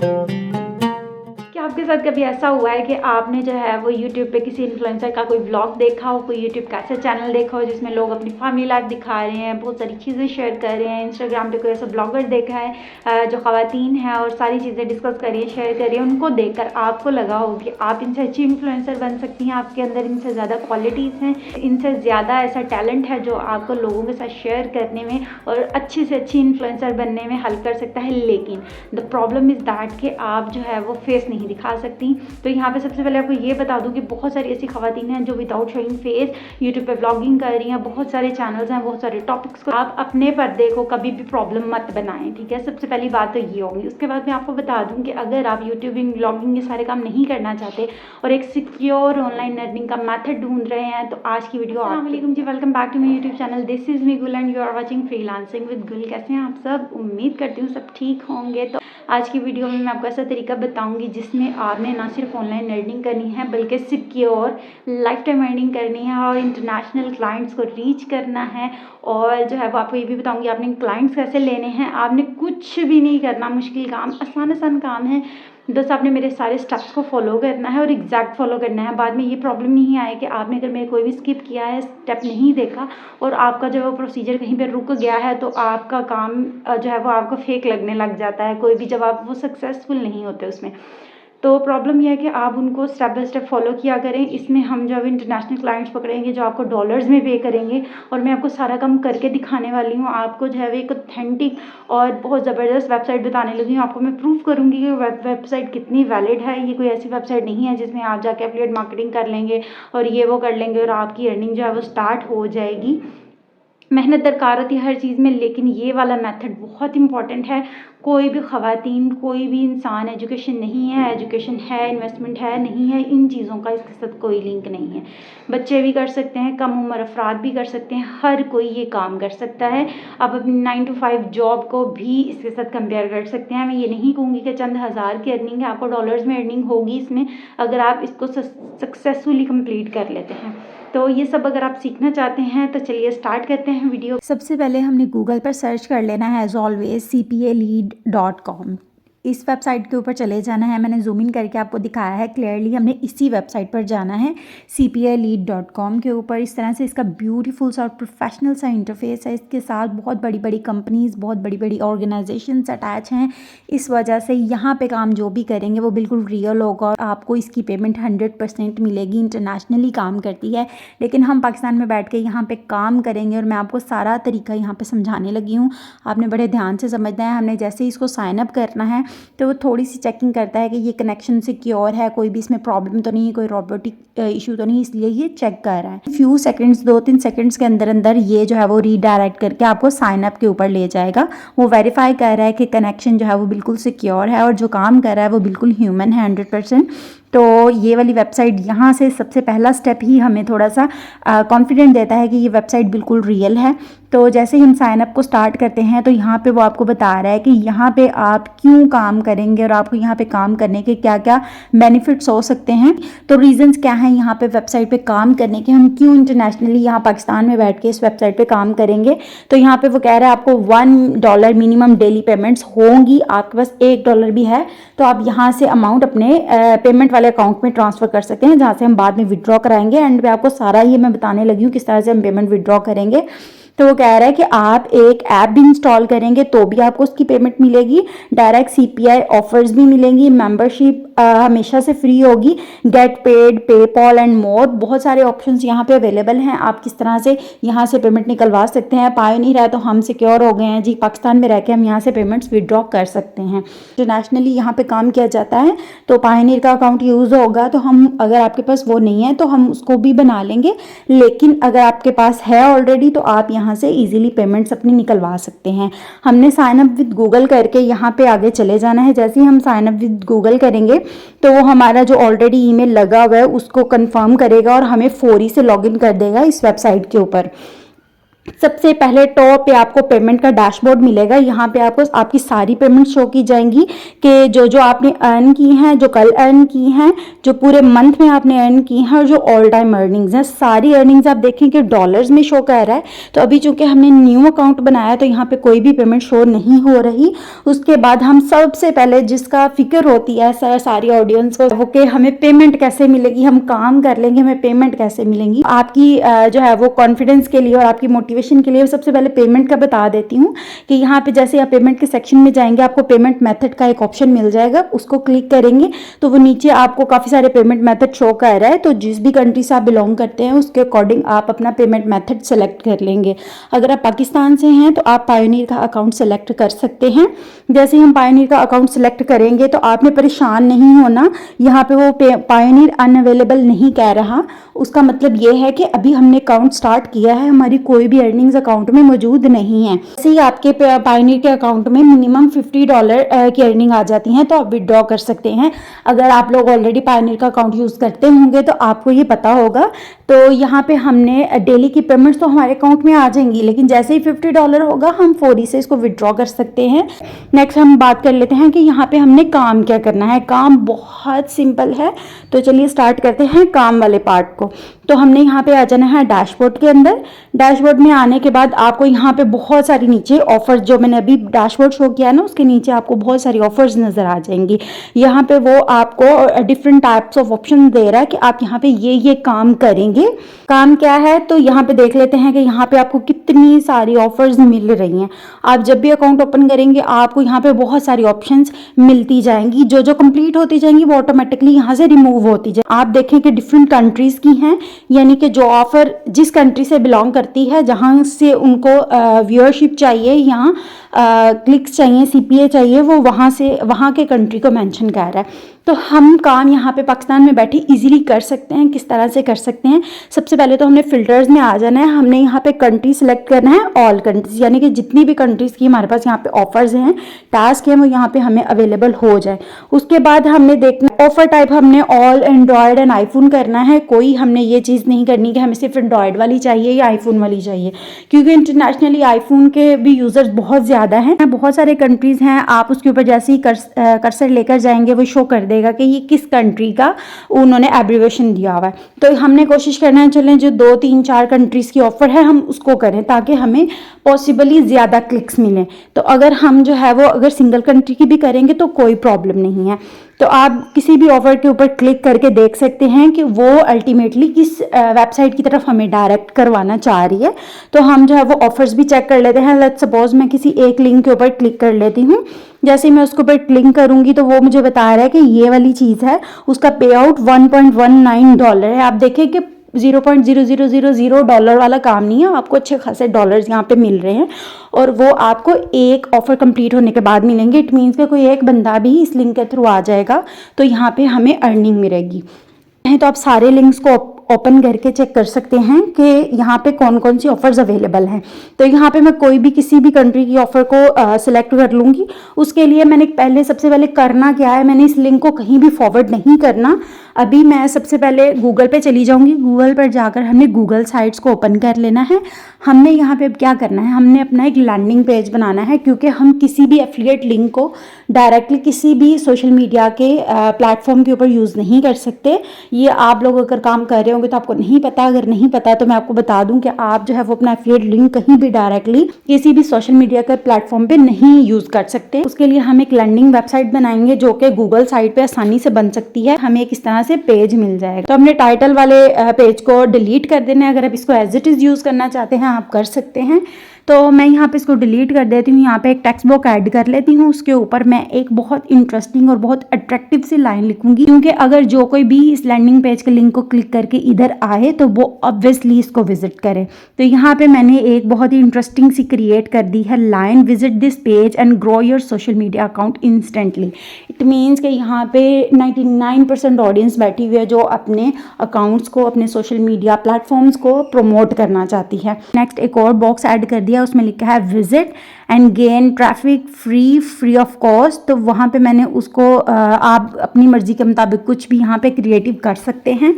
क्या आपके साथ कभी ऐसा हुआ है कि आपने जो है वो यूट्यूब पे किसी इन्फ्लुएंसर का कोई व्लॉग देखा हो, कोई यूट्यूब का ऐसा चैनल देखा हो जिसमें लोग अपनी फैमिली लाइफ दिखा रहे हैं, बहुत सारी चीज़ें शेयर कर रहे हैं, इंस्टाग्राम पे कोई ऐसा ब्लॉगर देखा है जो ख़वातीन है और सारी चीज़ें डिस्कस कर रही है, शेयर कर रही है, उनको देखकर आपको लगा हो कि आप इनसे अच्छी इन्फ्लुएंसर बन सकती हैं, आपके अंदर इनसे ज़्यादा क्वालिटीज़ हैं, इनसे ज़्यादा ऐसा टैलेंट है जो आपको लोगों के साथ शेयर करने में और अच्छी से अच्छी इन्फ्लुएंसर बनने में हेल्प कर सकता है। लेकिन द प्रॉब्लम इज़ दैट कि आप जो है वो फेस नहीं दिखा सकती। तो यहाँ पे सबसे पहले आपको ये बता दूँ कि बहुत सारी ऐसी ख़वातीन हैं जो विदाउट शोइंग फेस यूट्यूब पे व्लॉगिंग कर रही हैं। बहुत सारे चैनल्स हैं, बहुत सारे टॉपिक्स को आप अपने पर्दे को कभी भी प्रॉब्लम मत बनाएं, ठीक है। सबसे पहली बात तो ये होगी। उसके बाद मैं आपको बता दूँ कि अगर आप यूट्यूबिंग व्लॉगिंग ये सारे काम नहीं करना चाहते और एक सिक्योर ऑनलाइन अर्निंग का मेथड ढूंढ रहे हैं तो आज की वीडियो। अस्सलाम वालेकुम जी, welcome back to my YouTube channel. This is me Gul and you are watching freelancing with Gul. कैसे हैं आप सब? उम्मीद करती हूँ सब ठीक होंगे। तो आज की वीडियो में मैं आपको ऐसा तरीका बताऊंगी जिसमें आपने ना सिर्फ ऑनलाइन अर्निंग करनी है बल्कि सिक्योर लाइफ टाइम अर्निंग करनी है और इंटरनेशनल क्लाइंट्स को रीच करना है। और जो है वो आपको ये भी बताऊंगी आपने क्लाइंट्स कैसे लेने हैं। आपने कुछ भी नहीं करना, मुश्किल काम, आसान आसान काम है, बस आपने मेरे सारे स्टेप्स को फॉलो करना है और एग्जैक्ट फॉलो करना है। बाद में ये प्रॉब्लम नहीं आए कि आपने अगर मेरे कोई भी स्किप किया है, स्टेप नहीं देखा और आपका जो है वो प्रोसीजर कहीं पे रुक गया है तो आपका काम जो है वो आपको फेक लगने लग जाता है कोई भी, जब आप वो सक्सेसफुल नहीं होते उसमें। तो प्रॉब्लम यह है कि आप उनको स्टेप बाय स्टेप फॉलो किया करें। इसमें हम जो है इंटरनेशनल क्लाइंट्स पकड़ेंगे जो आपको डॉलर्स में पे करेंगे और मैं आपको सारा काम करके दिखाने वाली हूँ। आपको जो है वो एक ऑथेंटिक और बहुत ज़बरदस्त वेबसाइट बताने लगी हूँ। आपको मैं प्रूव करूँगी कि वेबसाइट कितनी वैलिड है। ये कोई ऐसी वेबसाइट नहीं है जिसमें आप जाके एफिलिएट मार्केटिंग कर लेंगे और ये वो कर लेंगे और आपकी अर्निंग जो है वो स्टार्ट हो जाएगी। मेहनत दरकार होती है हर चीज़ में, लेकिन ये वाला मेथड बहुत इंपॉर्टेंट है। कोई भी ख़वातीन, कोई भी इंसान, एजुकेशन नहीं है, एजुकेशन है, इन्वेस्टमेंट है, नहीं है, इन चीज़ों का इसके साथ कोई लिंक नहीं है। बच्चे भी कर सकते हैं, कम उम्र अफराद भी कर सकते हैं, हर कोई ये काम कर सकता है। आप अपनी 9 to 5 जॉब को भी इसके साथ कंपेयर कर सकते हैं। मैं ये नहीं कहूँगी कि चंद हज़ार की अर्निंग है, आपको डॉलर्स में अर्निंग होगी इसमें अगर आप इसको सक्सेसफुली कंप्लीट कर लेते हैं। तो ये सब अगर आप सीखना चाहते हैं तो चलिए स्टार्ट करते हैं वीडियो। सबसे पहले हमने गूगल पर सर्च कर लेना है एज ऑलवेज cpalead.com। इस वेबसाइट के ऊपर चले जाना है। मैंने जूम इन करके आपको दिखाया है क्लियरली, हमने इसी वेबसाइट पर जाना है cpalead.com के ऊपर। इस तरह से इसका ब्यूटीफुल सा और प्रोफेशनल सा इंटरफेस है। इसके साथ बहुत बड़ी बड़ी कंपनीज़, बहुत बड़ी बड़ी ऑर्गेनाइजेशंस अटैच हैं। इस वजह से यहाँ पे काम जो भी करेंगे वो बिल्कुल रियल होगा और आपको इसकी पेमेंट 100% मिलेगी। इंटरनेशनली काम करती है लेकिन हम पाकिस्तान में बैठ के यहाँ पे काम करेंगे और मैं आपको सारा तरीका यहाँ पे समझाने लगी हूँ। आपने बड़े ध्यान से समझना है। हमने जैसे ही इसको साइन अप करना है तो वो थोड़ी सी चेकिंग करता है कि ये कनेक्शन सिक्योर है, कोई भी इसमें प्रॉब्लम तो नहीं है, कोई रोबोटिक इशू तो नहीं, इसलिए ये चेक कर रहा है। फ्यू सेकंड्स, 2-3 सेकंड्स के अंदर अंदर ये जो है वो रीडायरेक्ट करके आपको साइन अप के ऊपर ले जाएगा। वो वेरीफाई कर रहा है कि कनेक्शन जो है वो बिल्कुल सिक्योर है और जो काम कर रहा है वो बिल्कुल ह्यूमन है 100%। तो ये वाली वेबसाइट, यहाँ से सबसे पहला स्टेप ही हमें थोड़ा सा कॉन्फिडेंट देता है कि ये वेबसाइट बिल्कुल रियल है। तो जैसे ही हम साइन अप को स्टार्ट करते हैं तो यहाँ पे वो आपको बता रहा है कि यहाँ पे आप क्यों काम करेंगे और आपको यहाँ पे काम करने के क्या क्या बेनिफिट्स हो सकते हैं। तो रीजंस क्या हैं यहाँ पे वेबसाइट पे काम करने के, हम क्यों इंटरनेशनली यहाँ पाकिस्तान में बैठ के इस वेबसाइट पे काम करेंगे। तो यहाँ पे वो कह रहा है आपको $1 मिनिमम डेली पेमेंट्स होंगी। आपके पास $1 भी है तो आप यहाँ से अमाउंट अपने पेमेंट वाले अकाउंट में ट्रांसफ़र कर सकते हैं, जहाँ से हम बाद में विड्रॉ कराएंगे। एंड पे आपको सारा ये मैं बताने लगी हूँ किस तरह से हम पेमेंट विड्रॉ करेंगे। तो वो कह रहा है कि आप एक ऐप भी इंस्टॉल करेंगे तो भी आपको उसकी पेमेंट मिलेगी। डायरेक्ट CPI ऑफर्स भी मिलेंगी। मेंबरशिप हमेशा से फ्री होगी। Get paid, PayPal and more, बहुत सारे ऑप्शंस यहाँ पे अवेलेबल हैं। आप किस तरह से यहाँ से पेमेंट निकलवा सकते हैं। पायोनियर है तो हम सिक्योर हो गए हैं जी, पाकिस्तान में रह के हम यहाँ से पेमेंट्स विड्रॉ कर सकते हैं। इंटरनेशनली यहाँ पे काम किया जाता है तो पायोनियर का अकाउंट यूज़ होगा। तो हम, अगर आपके पास वो नहीं है तो हम उसको भी बना लेंगे, लेकिन अगर आपके पास है ऑलरेडी तो आप यहाँ से इजीली पेमेंट्स अपनी निकलवा सकते हैं। हमने साइन अप विद गूगल करके यहाँ पे आगे चले जाना है। जैसे ही हम साइन अप विद गूगल करेंगे तो वो हमारा जो ऑलरेडी ईमेल लगा हुआ है उसको कंफर्म करेगा और हमें फौरी से लॉगिन कर देगा इस वेबसाइट के ऊपर। सबसे पहले टॉप पे आपको पेमेंट का डैशबोर्ड मिलेगा। यहाँ पे आपको आपकी सारी पेमेंट शो की जाएंगी कि जो जो आपने अर्न की हैं, जो कल अर्न की हैं, जो पूरे मंथ में आपने अर्न की हैं और जो ऑल टाइम अर्निंग्स हैं, सारी अर्निंग्स आप देखें कि डॉलर्स में शो कर रहा है। तो अभी चूंकि हमने न्यू अकाउंट बनाया तो यहाँ पे कोई भी पेमेंट शो नहीं हो रही। उसके बाद हम सबसे पहले जिसका फिक्र होती है सारी ऑडियंस को, वो कि हमें पेमेंट कैसे मिलेगी, हम काम कर लेंगे, हमें पेमेंट कैसे मिलेंगी। आपकी जो है वो कॉन्फिडेंस के लिए और आपकी मोटिवेशन के लिए सबसे पहले पेमेंट का बता देती हूँ कि यहाँ पे जैसे आप पेमेंट के सेक्शन में जाएंगे, आपको पेमेंट मेथड का एक ऑप्शन मिल जाएगा। उसको क्लिक करेंगे तो वो नीचे आपको काफ़ी सारे पेमेंट मेथड शो कर रहा है। तो जिस भी कंट्री से आप बिलोंग करते हैं उसके अकॉर्डिंग आप अपना पेमेंट मेथड सेलेक्ट कर लेंगे। अगर आप पाकिस्तान से हैं तो आप पायोनियर का अकाउंट सेलेक्ट कर सकते हैं। जैसे ही हम पायोनियर का अकाउंट सेलेक्ट करेंगे तो आपने परेशान नहीं होना, यहाँ पे वो पायोनियर अनअवेलेबल नहीं कह रहा। उसका मतलब ये है कि अभी हमने अकाउंट स्टार्ट किया है, हमारी कोई भी अर्निंग्स अकाउंट में मौजूद नहीं है। जैसे ही आपके पायोनियर के अकाउंट में मिनिमम $50 की अर्निंग आ जाती है तो आप विड्रॉ कर सकते हैं। अगर आप लोग ऑलरेडी पायोनियर का अकाउंट यूज़ करते होंगे तो आपको ये पता होगा। तो यहाँ पे हमने डेली की पेमेंट्स तो हमारे अकाउंट में आ जाएंगी, लेकिन जैसे ही $50 होगा हम फौरी से इसको विड्रॉ कर सकते हैं। नेक्स्ट हम बात कर लेते हैं कि यहाँ पे हमने काम क्या करना है। काम बहुत सिंपल है, तो चलिए स्टार्ट करते हैं काम वाले पार्ट को। तो हमने यहाँ पे आ जाना है डैशबोर्ड के अंदर। डैशबोर्ड में आने के बाद आपको यहाँ पे बहुत सारी नीचे ऑफर्स, जो मैंने अभी डैशबोर्ड शो किया है ना, उसके नीचे आपको बहुत सारी ऑफर्स नज़र आ जाएंगी। यहाँ पे वो आपको डिफरेंट टाइप्स ऑफ ऑप्शन दे रहा है कि आप यहाँ पे ये काम करेंगे। काम क्या है तो यहाँ पे देख लेते हैं कि यहाँ पे आपको कितनी सारी ऑफर्स मिल रही हैं। आप जब भी अकाउंट ओपन करेंगे आपको यहाँ पे बहुत सारी ऑप्शंस मिलती जाएंगी। जो जो कंप्लीट होती जाएंगी वो ऑटोमेटिकली यहाँ से रिमूव होती जाए। आप देखें कि डिफरेंट कंट्रीज़ की हैं, यानी कि जो ऑफ़र जिस कंट्री से बिलोंग करती है, जहाँ से उनको व्यूअरशिप चाहिए या क्लिक्स चाहिए, CPA चाहिए, वो वहाँ के कंट्री को मेंशन कर रहा है। तो हम काम यहाँ पे पाकिस्तान में बैठे इजीली कर सकते हैं। किस तरह से कर सकते हैं? सबसे पहले तो हमने फ़िल्टर्स में आ जाना है। हमने यहाँ पे कंट्री सेलेक्ट करना है, ऑल कंट्रीज़, यानी कि जितनी भी कंट्रीज़ की हमारे पास यहाँ पे ऑफर्स हैं, टास्क हैं, वो यहाँ पे हमें अवेलेबल हो जाए। उसके बाद हमने देखना ऑफर टाइप, हमने ऑल एंड्रॉयड एंड आईफोन करना है। कोई हमने ये चीज़ नहीं करनी कि हमें सिर्फ एंड्रॉयड वाली चाहिए या आईफोन वाली चाहिए, क्योंकि इंटरनेशनली आईफोन के भी यूज़र्स बहुत ज़्यादा हैं, बहुत सारे कंट्रीज़ हैं। आप उसके ऊपर जैसे ही कर्सर लेकर जाएंगे वो शो कर देगा कि ये किस कंट्री का उन्होंने एब्रीवेशन दिया हुआ है। तो हमने कोशिश करना है, चलें जो 2, 3, 4 कंट्रीज़ की ऑफ़र है हम उसको करें ताकि हमें पॉसिबली ज़्यादा क्लिक्स मिलें। तो अगर हम जो है वो अगर सिंगल कंट्री की भी करेंगे तो कोई प्रॉब्लम नहीं है। तो आप किसी भी ऑफ़र के ऊपर क्लिक करके देख सकते हैं कि वो अल्टीमेटली किस वेबसाइट की तरफ हमें डायरेक्ट करवाना चाह रही है। तो हम जो है वो ऑफ़र्स भी चेक कर लेते हैं। लेट्स सपोज मैं किसी एक लिंक के ऊपर क्लिक कर लेती हूँ। जैसे ही मैं उसके ऊपर क्लिक करूँगी तो वो मुझे बता रहा है कि ये वाली चीज़ है, उसका पे आउट $1.19 है। आप देखें कि $0.0000 वाला काम नहीं है, आपको अच्छे खासे डॉलर्स यहाँ पे मिल रहे हैं और वो आपको एक ऑफ़र कंप्लीट होने के बाद मिलेंगे। इट मीन्स कि कोई एक बंदा भी इस लिंक के थ्रू आ जाएगा तो यहाँ पे हमें अर्निंग मिलेगी। तो आप सारे लिंक्स को ओपन करके चेक कर सकते हैं कि यहाँ पे कौन कौन सी ऑफ़र्स अवेलेबल हैं। तो यहाँ पे मैं कोई भी किसी भी कंट्री की ऑफ़र को सिलेक्ट कर लूँगी। उसके लिए मैंने सबसे पहले करना क्या है, मैंने इस लिंक को कहीं भी फॉरवर्ड नहीं करना। अभी मैं सबसे पहले गूगल पे चली जाऊँगी। गूगल पर जाकर हमने गूगल साइट्स को ओपन कर लेना है। हमने यहाँ पे अब क्या करना है, हमने अपना एक लैंडिंग पेज बनाना है, क्योंकि हम किसी भी एफिलिएट लिंक को डायरेक्टली किसी भी सोशल मीडिया के प्लेटफॉर्म के ऊपर यूज़ नहीं कर सकते। ये आप लोग अगर काम कर रहे होंगे तो आपको नहीं पता, अगर नहीं पता तो मैं आपको बता दूं कि आप जो है वो अपना एफिलिएट लिंक कहीं भी डायरेक्टली किसी भी सोशल मीडिया के प्लेटफॉर्म पे नहीं यूज़ कर सकते। उसके लिए हम एक लैंडिंग वेबसाइट बनाएंगे जो कि गूगल साइट पे आसानी से बन सकती है। हमें एक इस तरह से पेज मिल जाएगा। तो हमने टाइटल वाले पेज को डिलीट कर देना है। अगर आप इसको एज इट इज़ यूज़ करना चाहते हैं आप कर सकते हैं। तो मैं यहाँ पे इसको डिलीट कर देती हूँ। यहाँ पे एक टेक्स्ट बॉक्स ऐड कर लेती हूँ। उसके ऊपर मैं एक बहुत इंटरेस्टिंग और बहुत अट्रैक्टिव सी लाइन लिखूंगी, क्योंकि अगर जो कोई भी इस लैंडिंग पेज के लिंक को क्लिक करके इधर आए तो वो ऑब्वियसली इसको विजिट करे। तो यहाँ पे मैंने एक बहुत ही इंटरेस्टिंग सी क्रिएट कर दी है line, visit this page and grow your social media account instantly. It means कि यहाँ पे 99% ऑडियंस बैठी हुई है जो अपने अकाउंट्स को, अपने सोशल मीडिया प्लेटफॉर्म्स को प्रमोट करना चाहती है। नेक्स्ट एक और बॉक्स ऐड कर दिया, उसमें लिखा है visit and gain traffic free of cost. तो वहाँ पे मैंने उसको आप अपनी मर्जी के मुताबिक कुछ भी यहाँ पे क्रिएटिव कर सकते हैं।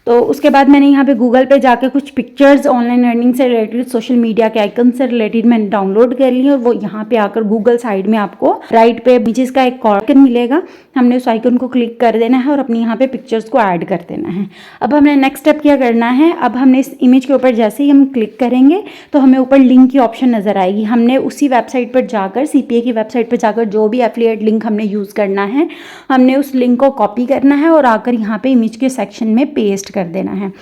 तो उसके बाद मैंने यहाँ पे गूगल पे जाके कुछ पिक्चर्स ऑनलाइन अर्निंग से रिलेटेड, सोशल मीडिया के आइकन से रिलेटेड मैंने डाउनलोड कर ली और वो यहाँ पे आकर गूगल साइड में आपको राइट पे नीचे इसका एक आइकन मिलेगा, हमने उस आइकन को क्लिक कर देना है और अपनी यहाँ पे पिक्चर्स को ऐड कर देना है। अब हमने नेक्स्ट स्टेप क्या करना है, अब हमने इस इमेज के ऊपर जैसे ही हम क्लिक करेंगे तो हमें ऊपर लिंक की ऑप्शन नजर आएगी। हमने उसी वेबसाइट पर जाकर, CPA की वेबसाइट पर जाकर जो भी एफिलिएट लिंक हमने यूज़ करना है, हमने उस लिंक को कॉपी करना है और आकर यहाँ पे इमेज के सेक्शन में पेस्ट कर देना है।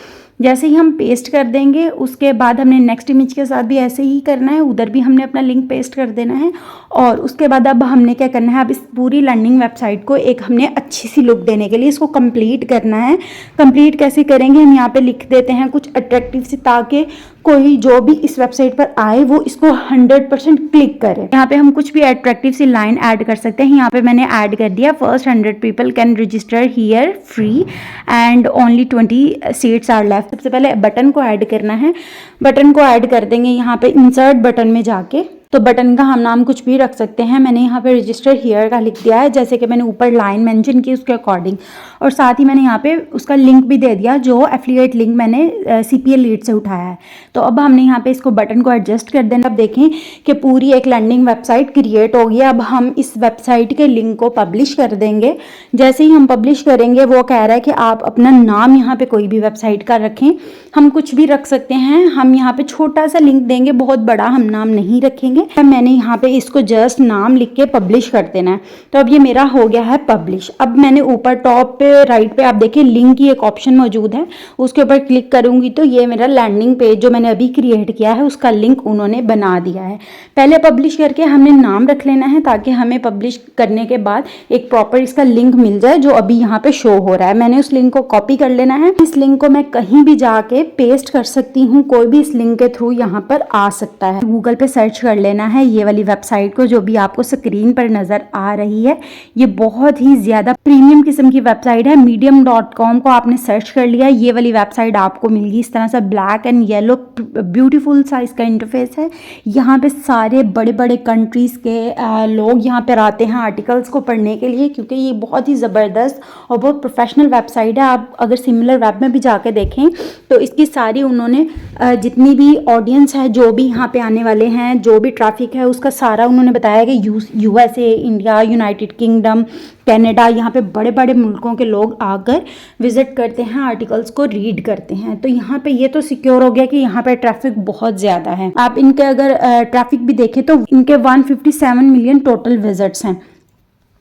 जैसे ही हम पेस्ट कर देंगे उसके बाद हमने नेक्स्ट इमेज के साथ भी ऐसे ही करना है, उधर भी हमने अपना लिंक पेस्ट कर देना है। और उसके बाद अब हमने क्या करना है, अब इस पूरी लर्निंग वेबसाइट को एक हमने अच्छी सी लुक देने के लिए इसको कंप्लीट करना है। कंप्लीट कैसे करेंगे, हम यहाँ पे लिख देते हैं कुछ अट्रैक्टिव सी, ताकि कोई जो भी इस वेबसाइट पर आए वो इसको 100% क्लिक करे। यहाँ पे हम कुछ भी अट्रैक्टिव सी लाइन ऐड कर सकते हैं। यहाँ पे मैंने ऐड कर दिया, first 100 people can register here free and only 20 seats are left. सबसे पहले बटन को ऐड करना है। बटन को ऐड कर देंगे यहाँ पे इंसर्ट बटन में जाके, तो बटन का हम नाम कुछ भी रख सकते हैं। मैंने यहाँ पे रजिस्टर हियर का लिख दिया है, जैसे कि मैंने ऊपर लाइन मेंशन की उसके अकॉर्डिंग, और साथ ही मैंने यहाँ पे उसका लिंक भी दे दिया जो एफिलिएट लिंक मैंने CPA लीड से उठाया है। तो अब हमने यहाँ पे इसको बटन को एडजस्ट कर देना। अब देखें कि पूरी एक लर्निंग वेबसाइट क्रिएट हो गई। अब हम इस वेबसाइट के लिंक को पब्लिश कर देंगे। जैसे ही हम पब्लिश करेंगे वो कह रहा है कि आप अपना नाम यहाँ पे कोई भी वेबसाइट का रखें, हम कुछ भी रख सकते हैं। हम यहाँ पे छोटा सा लिंक देंगे, बहुत बड़ा हम नाम नहीं रखेंगे। मैंने यहाँ पे इसको जस्ट नाम लिख के पब्लिश कर देना है। तो अब ये मेरा हो गया है पब्लिश। अब मैंने ऊपर टॉप पे राइट पे आप देखिए लिंक की एक ऑप्शन मौजूद है, उसके ऊपर क्लिक करूंगी तो ये मेरा लैंडिंग पेज जो मैंने अभी क्रिएट किया है उसका लिंक उन्होंने बना दिया है। पहले पब्लिश करके हमने नाम रख लेना है ताकि हमें पब्लिश करने के बाद एक प्रॉपर इसका लिंक मिल जाए जो अभी यहाँ पे शो हो रहा है। मैंने उस लिंक को कॉपी कर लेना है। इस लिंक को मैं कहीं भी जाके पेस्ट कर सकती हूँ, कोई भी इस लिंक के थ्रू यहाँ पर आ सकता है। गूगल पे सर्च कर लेना है ये वाली वेबसाइट को जो भी आपको स्क्रीन पर नजर आ रही है। ये बहुत ही ज्यादा प्रीमियम किस्म की वेबसाइट है। medium.com को आपने सर्च कर लिया, ये वाली वेबसाइट आपको मिलेगी। इस तरह से ब्लैक एंड येलो ब्यूटीफुल सा इसका इंटरफेस है। यहाँ पे सारे बड़े बड़े कंट्रीज के लोग यहाँ पर आते हैं आर्टिकल्स को पढ़ने के लिए, क्योंकि ये बहुत ही ज़बरदस्त और बहुत प्रोफेशनल वेबसाइट है। आप अगर सिमिलर वेब में भी जाके देखें तो इसकी सारी उन्होंने जितनी भी ऑडियंस है, जो भी यहाँ पे आने वाले हैं, जो भी ट्रैफिक है, उसका सारा उन्होंने बताया कि USA, India, United kingdom, Canada, यहाँ पे बड़े बड़े मुल्कों के लोग आकर विजिट करते हैं, आर्टिकल्स को रीड करते हैं। तो यहाँ पे ये तो सिक्योर हो गया कि यहाँ पे ट्रैफिक बहुत ज़्यादा है। आप इनके अगर ट्रैफिक भी देखें तो इनके 157 मिलियन टोटल विजिट्स हैं।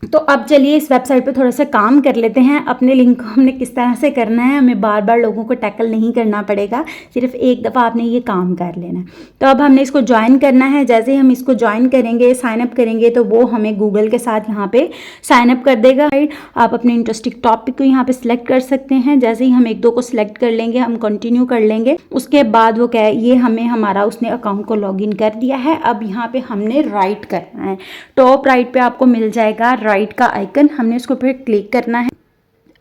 तो अब चलिए इस वेबसाइट पे थोड़ा सा काम कर लेते हैं। अपने लिंक को हमने किस तरह से करना है, हमें बार बार लोगों को टैकल नहीं करना पड़ेगा, सिर्फ एक दफ़ा आपने ये काम कर लेना है। तो अब हमने इसको ज्वाइन करना है। जैसे ही हम इसको ज्वाइन करेंगे, साइन अप करेंगे, तो वो हमें गूगल के साथ यहाँ पे साइन अप कर देगा। आप अपने इंटरेस्टिंग टॉपिक को यहाँ पे सिलेक्ट कर सकते हैं। जैसे ही हम एक दो को सिलेक्ट कर लेंगे, हम कंटिन्यू कर लेंगे, उसके बाद वो क्या है, ये हमें हमारा उसने अकाउंट को लॉगिन कर दिया है। अब यहाँ पे हमने राइट करना है। टॉप राइट पे आपको मिल जाएगा राइट का आइकन, हमने उसको फिर क्लिक करना है।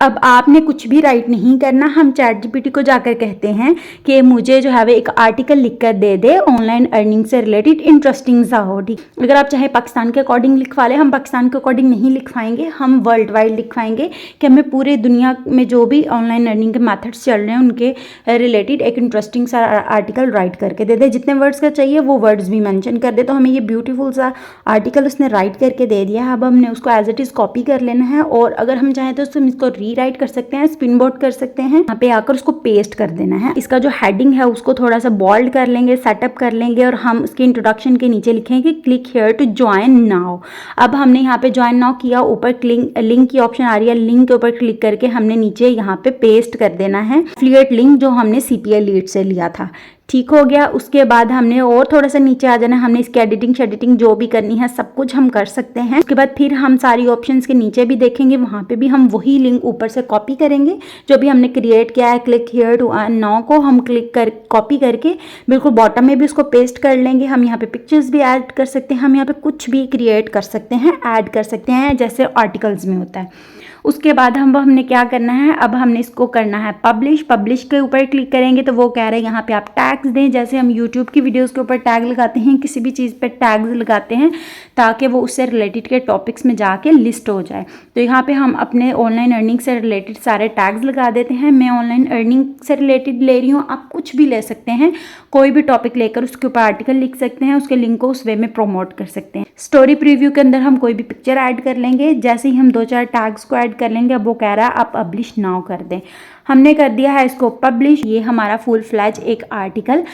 अब आपने कुछ भी राइट नहीं करना। हम ChatGPT को जाकर कहते हैं कि मुझे जो है वो एक आर्टिकल लिखकर दे दे ऑनलाइन अर्निंग से रिलेटेड इंटरेस्टिंग सा हो। ठीक, अगर आप चाहे पाकिस्तान के अकॉर्डिंग लिखवा लें, हम पाकिस्तान के अकॉर्डिंग नहीं लिखवाएंगे, हम वर्ल्ड वाइड लिखवाएंगे कि हमें पूरे दुनिया में जो भी ऑनलाइन अर्निंग के मेथड्स चल रहे हैं उनके रिलेटेड एक इंटरेस्टिंग सा आर्टिकल राइट करके दे दे। जितने वर्ड्स का चाहिए वो वर्ड्स भी मैंशन कर दे। तो हमें ये ब्यूटीफुल सा आर्टिकल उसने राइट करके दे दिया है। अब हमने उसको एज इट इज़ कॉपी कर लेना है, और अगर हम चाहें तो हम इसको रीराइट कर सकते हैं, स्पिन बोर्ड कर सकते हैं, यहाँ पे आकर उसको पेस्ट कर देना है। इसका जो हेडिंग है उसको थोड़ा सा बोल्ड कर लेंगे, सेटअप कर लेंगे, और हम उसके इंट्रोडक्शन के नीचे लिखेंगे click here to join now. अब हमने यहाँ पे ज्वाइन नाउ किया, ऊपर लिंक की ऑप्शन आ रही है, लिंक के ऊपर क्लिक करके हमने नीचे यहाँ पे पेस्ट कर देना है एफिलिएट लिंक जो हमने CPA लीड से लिया था। ठीक हो गया। उसके बाद हमने और थोड़ा सा नीचे आ जाना, हमने इसकी एडिटिंग जो भी करनी है सब कुछ हम कर सकते हैं। उसके बाद फिर हम सारी ऑप्शंस के नीचे भी देखेंगे, वहाँ पे भी हम वही लिंक ऊपर से कॉपी करेंगे जो भी हमने क्रिएट किया है। Click here to earn now को हम कॉपी करके बिल्कुल बॉटम में भी उसको पेस्ट कर लेंगे। हम यहाँ पे पिक्चर्स भी ऐड कर सकते हैं, हम यहाँ पे कुछ भी क्रिएट कर सकते हैं, ऐड कर सकते हैं, जैसे आर्टिकल्स में होता है। उसके बाद हमने क्या करना है, अब हमने इसको करना है पब्लिश के ऊपर क्लिक करेंगे तो वो कह रहे हैं यहाँ पे आप टैग्स दें। जैसे हम यूट्यूब की वीडियोस के ऊपर टैग लगाते हैं, किसी भी चीज़ पे टैग्स लगाते हैं ताकि वो उससे रिलेटेड के टॉपिक्स में जाके लिस्ट हो जाए। तो यहाँ पे हम अपने ऑनलाइन अर्निंग से रिलेटेड सारे टैग्स लगा देते हैं। मैं ऑनलाइन अर्निंग से रिलेटेड ले रही हूँ, आप कुछ भी ले सकते हैं, कोई भी टॉपिक लेकर उसके ऊपर आर्टिकल लिख सकते हैं, उसके लिंक को उस वे में प्रमोट कर सकते हैं। स्टोरी प्रीव्यू के अंदर हम कोई भी पिक्चर ऐड कर लेंगे। जैसे ही हम 2-4 टैग्स को ऐड कर लेंगे, अब वो कह रहा है आप पब्लिश नाउ कर दें। हमने कर दिया है इसको पब्लिश। ये हमारा फुल फ्लैज एक आर्टिकल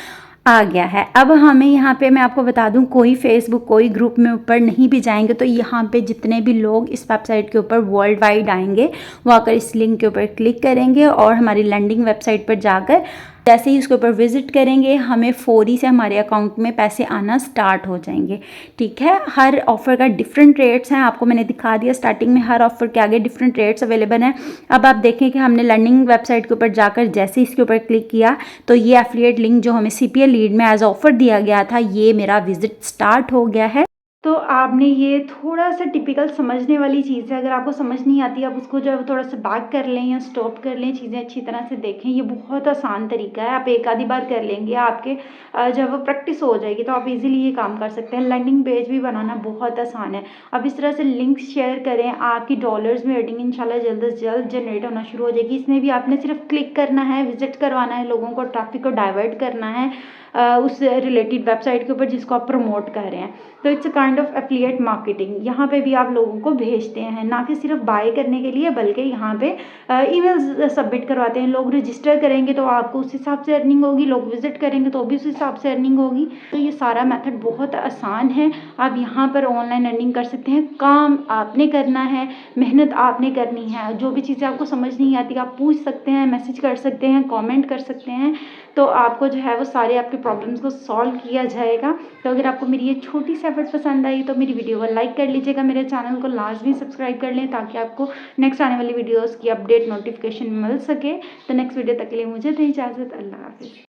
आ गया है। अब हमें यहाँ पे मैं आपको बता दूँ, कोई फेसबुक कोई ग्रुप में ऊपर नहीं भी जाएंगे तो यहाँ पे जितने भी लोग इस वेबसाइट के ऊपर वर्ल्ड वाइड आएंगे वो आकर इस लिंक के ऊपर क्लिक करेंगे और हमारी लैंडिंग वेबसाइट पर जाकर जैसे ही उसके ऊपर विजिट करेंगे हमें फौरी से हमारे अकाउंट में पैसे आना स्टार्ट हो जाएंगे। ठीक है, हर ऑफ़र का डिफरेंट रेट्स हैं, आपको मैंने दिखा दिया स्टार्टिंग में। हर ऑफ़र के आगे डिफरेंट रेट्स अवेलेबल हैं। अब आप देखें कि हमने लर्निंग वेबसाइट के ऊपर जाकर जैसे ही इसके ऊपर क्लिक किया तो ये एफिलिएट लिंक जो हमें CPL लीड में एज ऑफ़र दिया गया था, ये मेरा विजिट स्टार्ट हो गया है। तो आपने ये थोड़ा सा टिपिकल समझने वाली चीज़ है। अगर आपको समझ नहीं आती आप उसको जब थोड़ा सा बैक कर लें या स्टॉप कर लें, चीज़ें अच्छी तरह से देखें। ये बहुत आसान तरीका है, आप एक आधी बार कर लेंगे, आपके जब प्रैक्टिस हो जाएगी तो आप इजीली ये काम कर सकते हैं। लैंडिंग पेज भी बनाना बहुत आसान है। अब इस तरह से लिंक्स शेयर करें, आपकी डॉलर्स में अर्निंग इंशाल्लाह जल्द से जल्द जनरेट होना शुरू हो जाएगी। इसमें भी आपने सिर्फ क्लिक करना है, विजिट करवाना है, लोगों को ट्रैफिक को डाइवर्ट करना है उस रिलेटेड वेबसाइट के ऊपर जिसको आप प्रमोट कर रहे हैं। तो it's a kind of affiliate marketing. यहाँ पे भी आप लोगों को भेजते हैं, ना कि सिर्फ बाय करने के लिए, बल्कि यहाँ पे ईमेल्स सबमिट करवाते हैं। लोग रजिस्टर करेंगे तो आपको उस हिसाब से अर्निंग होगी, लोग विजिट करेंगे तो भी उस हिसाब से अर्निंग होगी। तो ये सारा मेथड बहुत आसान है, आप यहाँ पर ऑनलाइन अर्निंग कर सकते हैं। काम आपने करना है, मेहनत आपने करनी है। जो भी चीज़ें आपको समझ नहीं आती आप पूछ सकते हैं, मैसेज कर सकते हैं, कमेंट कर सकते हैं, तो आपको जो है वो सारे आपके प्रॉब्लम्स को सॉल्व किया जाएगा। तो अगर आपको मेरी ये छोटी सी एफर्ट पसंद आई तो मेरी वीडियो को लाइक कर लीजिएगा, मेरे चैनल को लाजमी सब्सक्राइब कर लें ताकि आपको नेक्स्ट आने वाली वीडियोस की अपडेट नोटिफिकेशन मिल सके। तो नेक्स्ट वीडियो तक के लिए मुझे दें इजाज़त। अल्लाह हाफिज़।